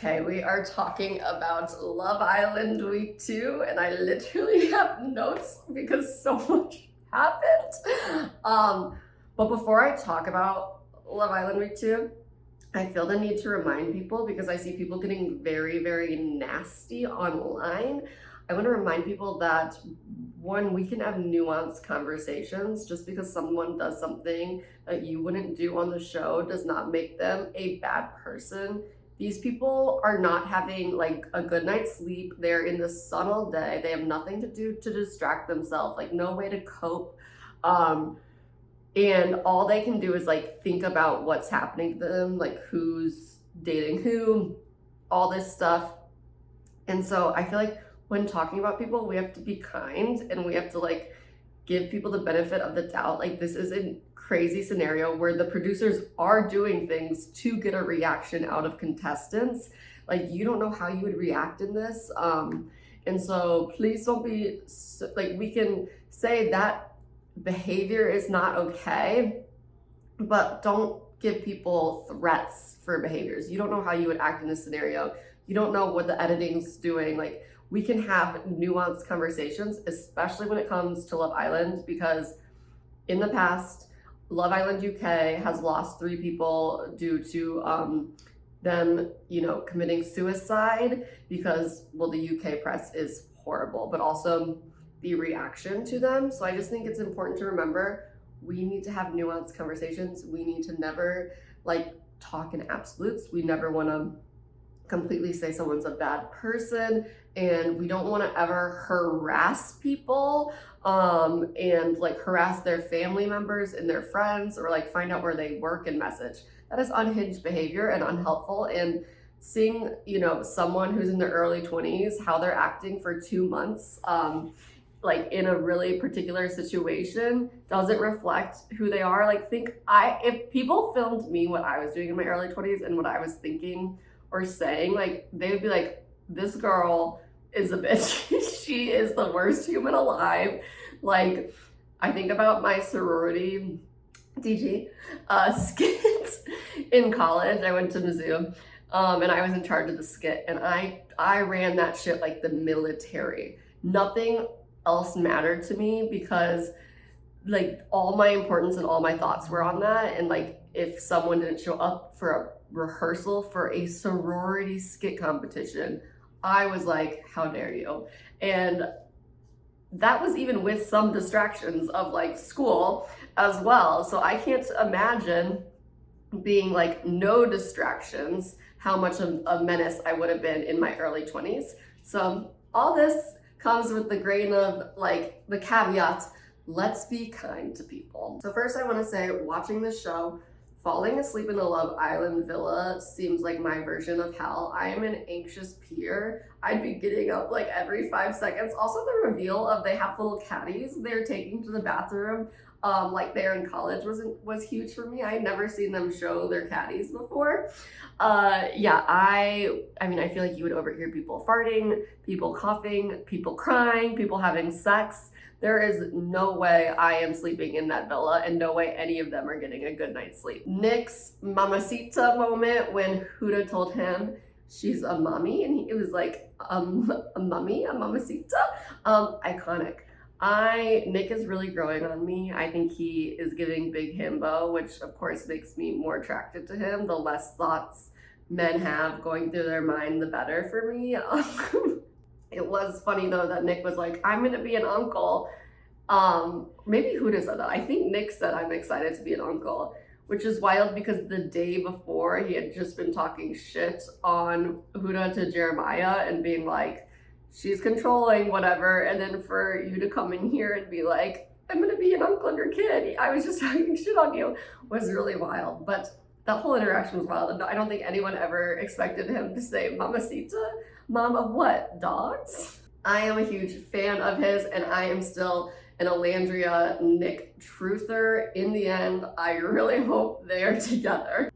Okay, we are talking about Love Island week 2, and I literally have notes because so much happened. But before I talk about Love Island week 2, I feel the need to remind people because I see people getting very, very nasty online. I want to remind people that one, we can have nuanced conversations. Just because someone does something that you wouldn't do on the show does not make them a bad person. These people are not having like a good night's sleep. They're in the sun all day. They have nothing to do to distract themselves, like no way to cope. And all they can do is like think about what's happening to them, like who's dating who, all this stuff. And so I feel like when talking about people, we have to be kind and we have to like give people the benefit of the doubt. Like this is a crazy scenario where the producers are doing things to get a reaction out of contestants. Like you don't know how you would react in this. And so please don't be like, we can say that behavior is not okay, but don't give people threats for behaviors. You don't know how you would act in this scenario. You don't know what the editing's doing. Like we can have nuanced conversations, especially when it comes to Love Island, because in the past, Love Island UK has lost 3 people due to them, committing suicide because, well, the UK press is horrible, but also the reaction to them. So I just think it's important to remember we need to have nuanced conversations. We need to never like talk in absolutes. We never want to completely say someone's a bad person, and we don't want to ever harass people and like harass their family members and their friends, or like find out where they work and message. That is unhinged behavior and unhelpful. And seeing someone who's in their early 20s, how they're acting for 2 months like in a really particular situation doesn't reflect who they are. Like if people filmed me what I was doing in my early 20s and what I was thinking or saying, like they would be like, this girl is a bitch. She is the worst human alive. Like I think about my sorority DG skit in college. I went to Mizzou and I was in charge of the skit, and I ran that shit like the military. Nothing else mattered to me because like all my importance and all my thoughts were on that. And like if someone didn't show up for a rehearsal for a sorority skit competition, I was like, how dare you? And that was even with some distractions of like school as well. So I can't imagine being like no distractions, how much of a menace I would have been in my early 20s. So all this comes with the grain of like the caveat, let's be kind to people. So first I want to say, watching this show, falling asleep in a Love Island villa seems like my version of hell. I am an anxious peer. I'd be getting up like every 5 seconds. Also the reveal of they have little caddies they're taking to the bathroom like they're in college was huge for me. I had never seen them show their caddies before. I mean, I feel like you would overhear people farting, people coughing, people crying, people having sex. There is no way I am sleeping in that villa, and no way any of them are getting a good night's sleep. Nick's mamacita moment when Huda told him she's a mommy, and it was like, a mummy, a mamacita, iconic. Nick is really growing on me. I think he is giving big himbo, which of course makes me more attracted to him. The less thoughts men have going through their mind, the better for me. It was funny though that Nick was like, I'm gonna be an uncle. Maybe Huda said that. I think Nick said I'm excited to be an uncle, which is wild because the day before he had just been talking shit on Huda to Jeremiah and being like, she's controlling, whatever. And then for you to come in here and be like, I'm gonna be an uncle of your kid, I was just talking shit on you, was really wild. But that whole interaction was wild. I don't think anyone ever expected him to say mamacita. Mom of what? Dogs? I am a huge fan of his, and I am still an Alandria Nick truther. In the end, I really hope they are together.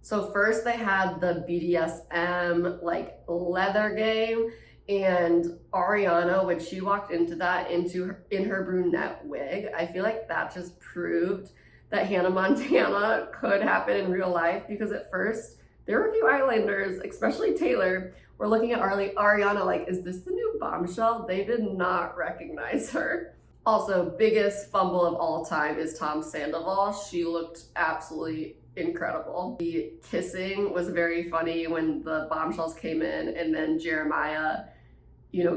So first they had the BDSM like leather game, and Ariana, when she walked into that in her brunette wig, I feel like that just proved that Hannah Montana could happen in real life, because at first there were a few Islanders, especially Taylor, were looking at Ariana like, is this the new Bombshell? They did not recognize her. Also, biggest fumble of all time is Tom Sandoval. She looked absolutely incredible. The kissing was very funny when the Bombshells came in, and then Jeremiah,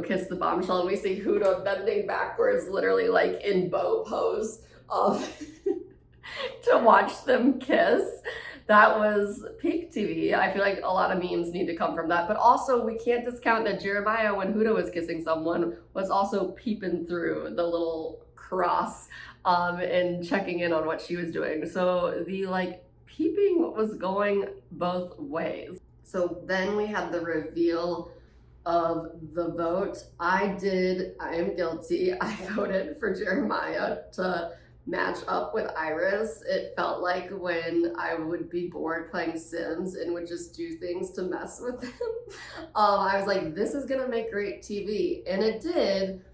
kissed the Bombshell, and we see Huda bending backwards, literally like in bow pose, to watch them kiss. That was peak TV. I feel like a lot of memes need to come from that. But also, we can't discount that Jeremiah, when Huda was kissing someone, was also peeping through the little cross and checking in on what she was doing. So the peeping was going both ways. So then we had the reveal of the vote. I am guilty. I voted for Jeremiah to match up with Iris. It felt like when I would be bored playing Sims and would just do things to mess with them. I was like, this is gonna make great TV, and it did,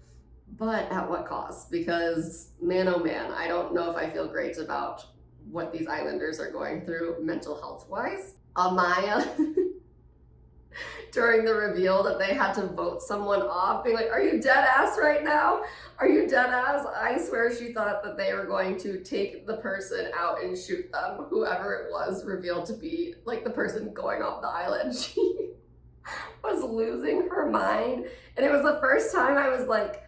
but at what cost? Because man, oh man, I don't know if I feel great about what these Islanders are going through mental health wise. Amaya, during the reveal that they had to vote someone off, being like, are you dead ass right now? Are you dead ass? I swear she thought that they were going to take the person out and shoot them, whoever it was revealed to be like the person going off the island. She was losing her mind. And it was the first time I was like,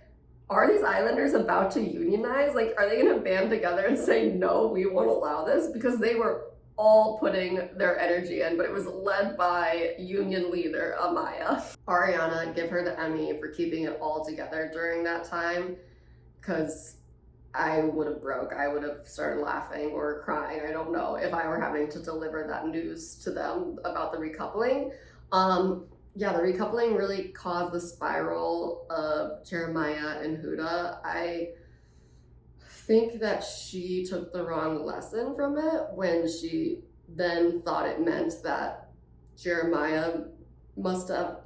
are these Islanders about to unionize? Like, are they gonna band together and say, no, we won't allow this? Because they were all putting their energy in, but it was led by union leader Amaya. Ariana, give her the Emmy for keeping it all together during that time, because I would have broke. I would have started laughing or crying. I don't know if I were having to deliver that news to them about the recoupling. Yeah, the recoupling really caused the spiral of Jeremiah and Huda. I think that she took the wrong lesson from it when she then thought it meant that Jeremiah must have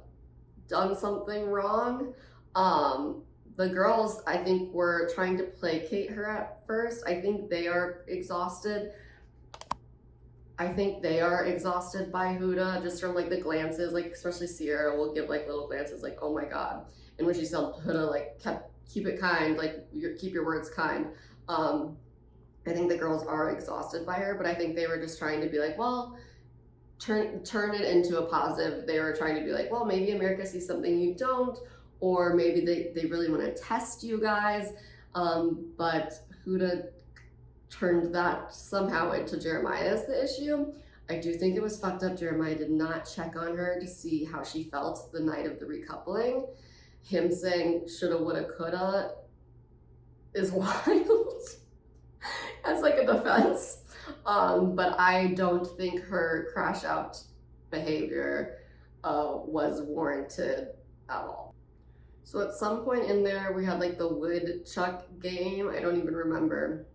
done something wrong. The girls, I think, were trying to placate her at first. I think they are exhausted. I think they are exhausted by Huda, just from the glances, especially Sierra will give little glances oh my God. And when she told Huda keep it kind, keep your words kind. I think the girls are exhausted by her, but I think they were just trying to be well, turn it into a positive. They were trying to be well, maybe America sees something you don't, or maybe they really want to test you guys. But Huda turned that somehow into Jeremiah as the issue. I do think it was fucked up. Jeremiah did not check on her to see how she felt the night of the recoupling. Him saying shoulda, woulda, coulda is wild as a defense. But I don't think her crash out behavior was warranted at all. So at some point in there, we had the woodchuck game. I don't even remember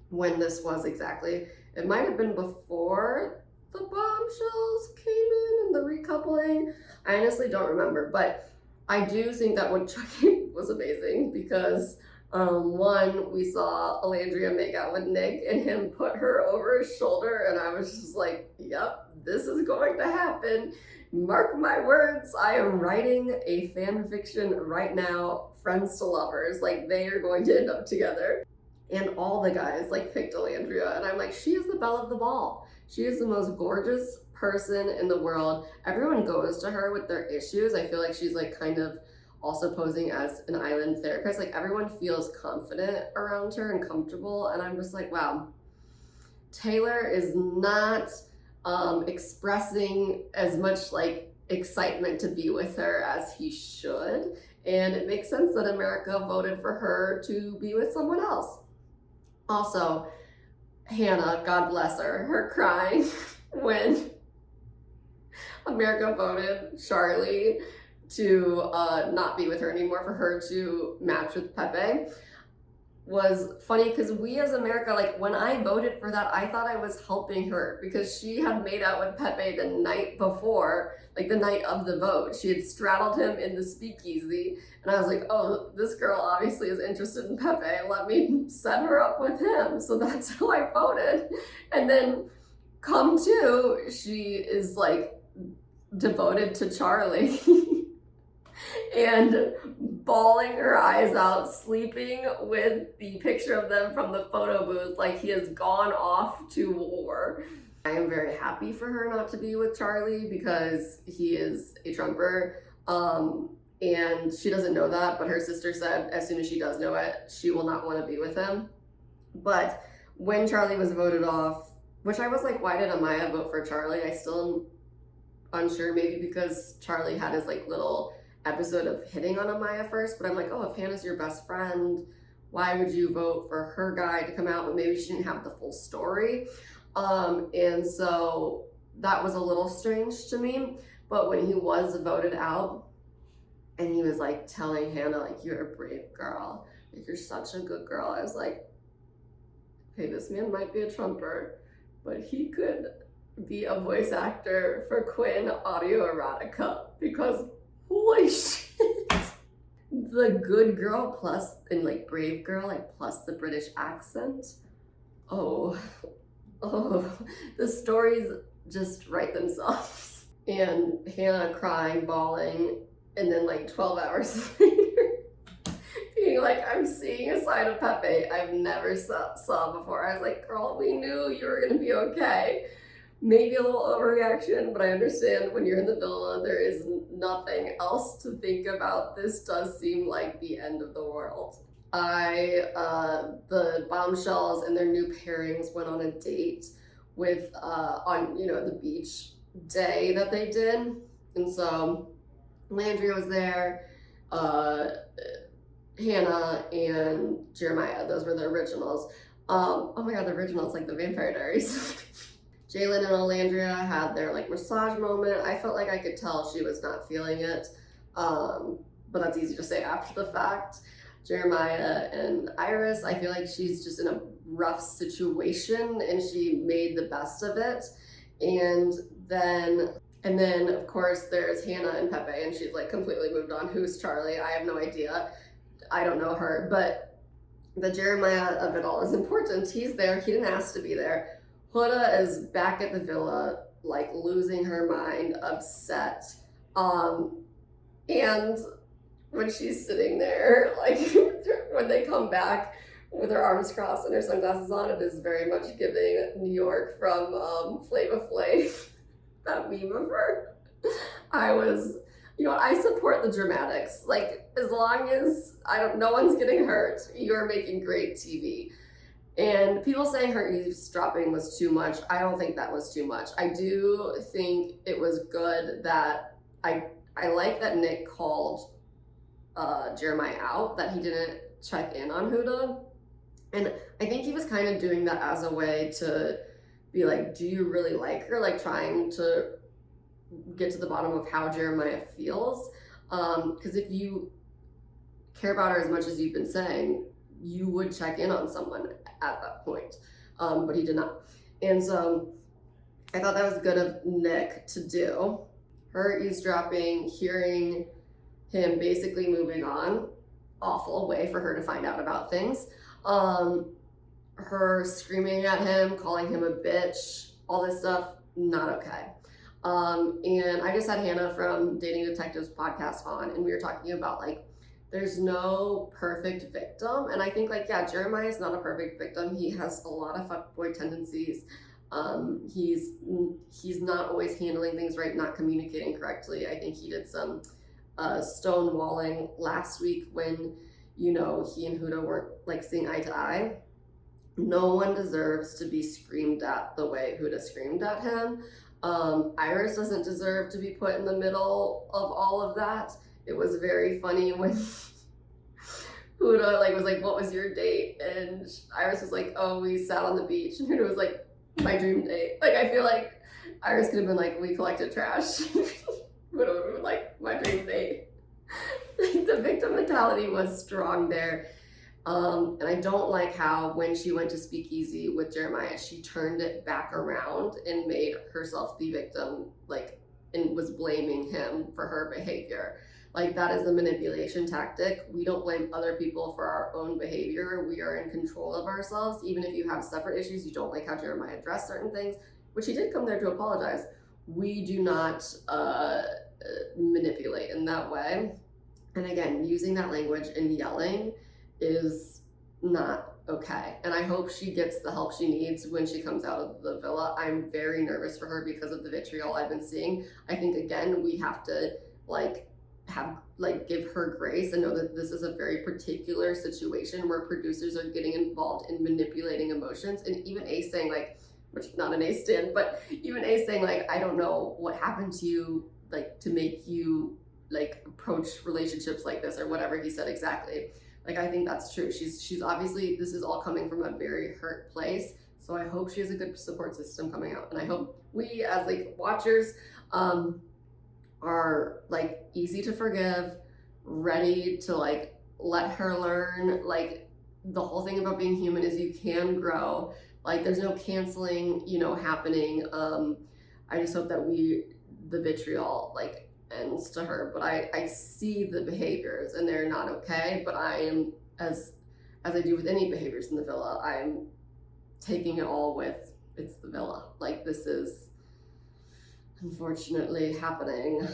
when this was exactly. It might have been before the Bombshells came in and the recoupling. I honestly don't remember, but I do think that woodchuck game was amazing because one, we saw Alandria make out with Nick and him put her over his shoulder, and I was just like, yep, this is going to happen. Mark my words, I am writing a fan fiction right now, friends to lovers, they are going to end up together. And all the guys picked Alandria, and I'm like, she is the belle of the ball. She is the most gorgeous person in the world. Everyone goes to her with their issues. I feel like she's kind of also posing as an island therapist. Everyone feels confident around her and comfortable, and I'm just like, wow, Taylor is not expressing as much excitement to be with her as he should, and it makes sense that America voted for her to be with someone else. Also, Hannah, God bless her crying when America voted Charlie to not be with her anymore, for her to match with Pepe, was funny because we as America, when I voted for that, I thought I was helping her because she had made out with Pepe the night before, the night of the vote. She had straddled him in the speakeasy, and I was like, oh, this girl obviously is interested in Pepe. Let me set her up with him. So that's how I voted. And then come to, she is like devoted to Charlie and bawling her eyes out, sleeping with the picture of them from the photo booth like he has gone off to war. I am very happy for her not to be with Charlie because he is a Trumper. And she doesn't know that, but her sister said as soon as she does know it, she will not want to be with him. But when Charlie was voted off, which I was like, why did Amaya vote for Charlie? I still am unsure, maybe because Charlie had his like little episode of hitting on Amaya first, but I'm like, oh, if Hannah's your best friend, why would you vote for her guy to come out? But maybe she didn't have the full story. And so that was a little strange to me. But when he was voted out, and he was like telling Hannah, like, you're a brave girl, like, you're such a good girl. I was like, okay, this man might be a Trumper, but he could be a voice actor for Quinn Audio Erotica, because holy shit. The good girl plus, and like brave girl, like plus the British accent. Oh, the stories just write themselves. And Hannah crying, bawling, and then like 12 hours later, being like, I'm seeing a side of Pepe I've never saw before. I was like, girl, we knew you were gonna be okay. Maybe a little overreaction, but I understand when you're in the villa, there is nothing else to think about. This does seem like the end of the world. The Bombshells and their new pairings went on a date with, on, the beach day that they did. And so Landria was there, Hannah and Jeremiah, those were the originals. Oh my God, the originals, like the Vampire Diaries. Jalen and Alandria had their like massage moment. I felt like I could tell she was not feeling it, but that's easy to say after the fact. Jeremiah and Iris, I feel like she's just in a rough situation and she made the best of it. And then of course there's Hannah and Pepe, and she's like completely moved on. Who's Charlie? I have no idea. I don't know her, but the Jeremiah of it all is important. He's there. He didn't ask to be there. Huda is back at the villa, like losing her mind, upset. And when she's sitting there, like when they come back with her arms crossed and her sunglasses on, it is very much giving New York from Flava Flav. That meme of her. I was, I support the dramatics. Like, as long as no one's getting hurt, you're making great TV. And people saying her eavesdropping was too much. I don't think that was too much. I do think it was good that I like that Nick called Jeremiah out, that he didn't check in on Huda. And I think he was kind of doing that as a way to be like, do you really like her? Like trying to get to the bottom of how Jeremiah feels. Because if you care about her as much as you've been saying, you would check in on someone at that point. But he did not. And so I thought that was good of Nick to do. Her eavesdropping, hearing him basically moving on, awful way for her to find out about things. Her screaming at him, calling him a bitch, all this stuff, not okay. And I just had Hannah from Dating Detectives podcast on, and we were talking about like, there's no perfect victim. And I think like, yeah, Jeremiah is not a perfect victim. He has a lot of fuckboy tendencies. He's not always handling things right, not communicating correctly. I think he did some stonewalling last week when, he and Huda weren't like seeing eye to eye. No one deserves to be screamed at the way Huda screamed at him. Iris doesn't deserve to be put in the middle of all of that. It was very funny when Huda was like, what was your date? And Iris was like, oh, we sat on the beach. And Huda was like, my dream date. Like, I feel like Iris could have been like, we collected trash. Huda would have been like, my dream date. The victim mentality was strong there. And I don't like how when she went to Speakeasy with Jeremiah, she turned it back around and made herself the victim, and was blaming him for her behavior. Like, that is a manipulation tactic. We don't blame other people for our own behavior. We are in control of ourselves. Even if you have separate issues, you don't like how Jeremiah addressed certain things, which he did come there to apologize. We do not manipulate in that way. And again, using that language and yelling is not okay. And I hope she gets the help she needs when she comes out of the villa. I'm very nervous for her because of the vitriol I've been seeing. I think again, we have to give her grace and know that this is a very particular situation where producers are getting involved in manipulating emotions. And even Ace saying like, which not an Ace stand, but even Ace saying like, I don't know what happened to you, like to make you like approach relationships like this or whatever he said exactly. Like, I think that's true. She's obviously, this is all coming from a very hurt place. So I hope she has a good support system coming out. And I hope we as like watchers are like easy to forgive, ready to like let her learn. Like the whole thing about being human is you can grow. Like there's no canceling, happening. I just hope that the vitriol like ends to her, but I see the behaviors and they're not okay, but I am, as I do with any behaviors in the villa, I'm taking it all with, it's the villa. Like this is unfortunately happening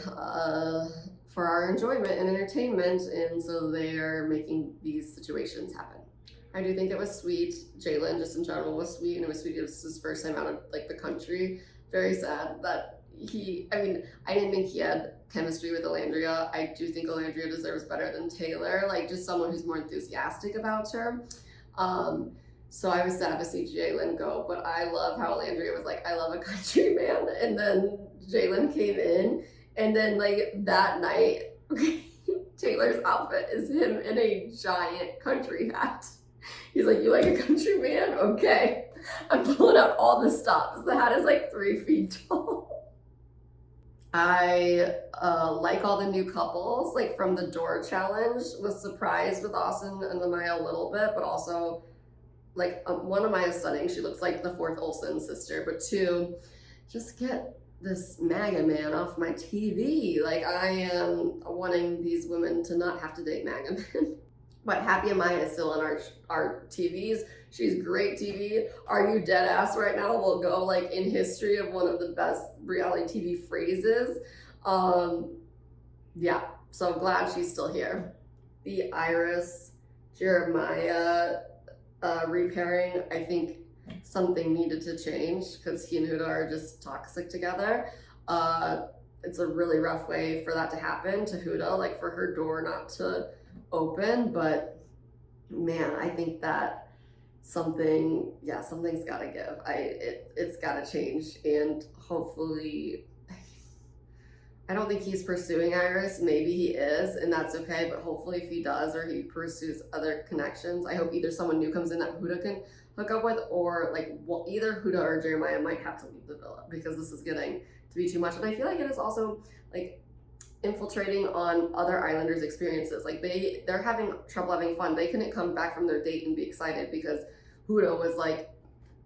for our enjoyment and entertainment, and so they're making these situations happen. I do think it was sweet. Jalen just in general was sweet, and it was sweet. It was his first time out of like the country. Very sad that I didn't think he had chemistry with Alandria. I do think Alandria deserves better than Taylor, like just someone who's more enthusiastic about her. So I was sad to see Jalen go, but I love how Alandria was like, I love a country man. And then Jalen came in, and then like that night, Taylor's outfit is him in a giant country hat. He's like, you like a country man? Okay. I'm pulling out all the stops. The hat is like 3 feet tall. I like all the new couples, like from the door challenge. Was surprised with Austin and Amaya a little bit, but also like one, Amaya's stunning. She looks like the fourth Olsen sister, but two, just get this MAGA man off my TV. Like I am wanting these women to not have to date MAGA men. But happy Amaya is still on our TVs. She's great TV. Are You Dead Ass right now will go like in history of one of the best reality TV phrases. Yeah, so glad she's still here. The Iris Jeremiah repairing, I think something needed to change because he and Huda are just toxic together. It's a really rough way for that to happen to Huda, like for her door not to open, but man, I think that something's gotta give. It's gotta change, and hopefully, I don't think he's pursuing Iris. Maybe he is, and that's okay, but hopefully if he does, or he pursues other connections, I hope either someone new comes in that Huda can hook up with, or like, well, either Huda or Jeremiah might have to leave the villa because this is getting to be too much. And I feel like it is also like infiltrating on other Islanders' experiences. Like they're having trouble having fun. They couldn't come back from their date and be excited because Huda was like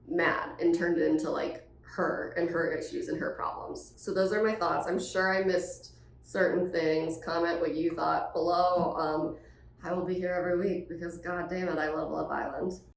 mad and turned it into like her and her issues and her problems. So those are my thoughts. I'm sure I missed certain things. Comment what you thought below. I will be here every week because god damn it, I love Love Island.